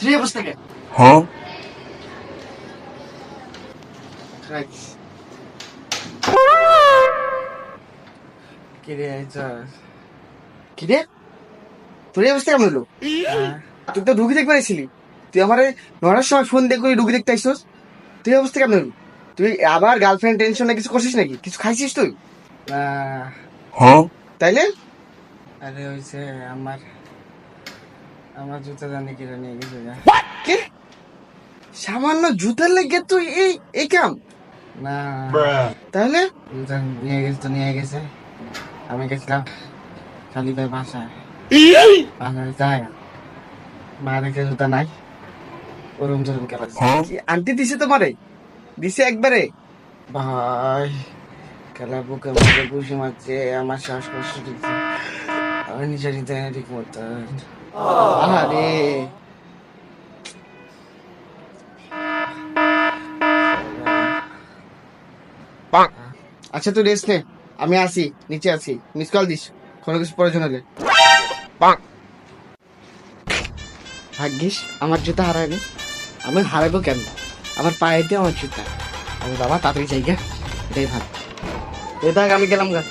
তুই অবস্থা কে? Huh? কিরে আইছস? কিরে তোর এই অবস্থা কেমন হলো? তুই তো রুগী দেখতে পাইছিলি, তুই আমার নটার সময় ফোন দিয়ে করে রুগী দেখতে আইসস। তুই এই অবস্থা কেমন হলো? তুই আবার গার্লফ্রেন্ড টেনশনে কিছু করছিস নাকি? কিছু খাইছিস তুই? না, Huh? তাইলে আরে হইছে আমার আমার জুতা জানি কিনে নিয়ে গেছে গা। কি সামান্য জুতার লেগে তুই এই এই কাম? না, তাহলে জুতা নিয়ে গেছে। আমি গেছিলাম খালি ভাই বাসায় যাই মা দেখে জুতা নাই, ওরম জরুম খেলাচ্ছে। Huh? কি আন্টি দিছে তোমারে? দিছে একবারে? ভাই খেলা বুকে মুখে ঘুষি মারছে, আমার শ্বাসকষ্ট দিচ্ছে, আমি নিজে নিতে ঠিক মতো। আরে আচ্ছা তুই রেস্ট নে, আমি আসি, নিচে আছি, মিস কল দিস কোনো কিছু প্রয়োজন হলে। ভাগ্যিস আমার জুতা হারায়নি। আমি হারাবো কেন? আমার পায়েতে আমার জুতা। আমি বাবা তাড়াতাড়ি যাই গা, এটাই ভালো। এ থাক, আমি গেলাম গা।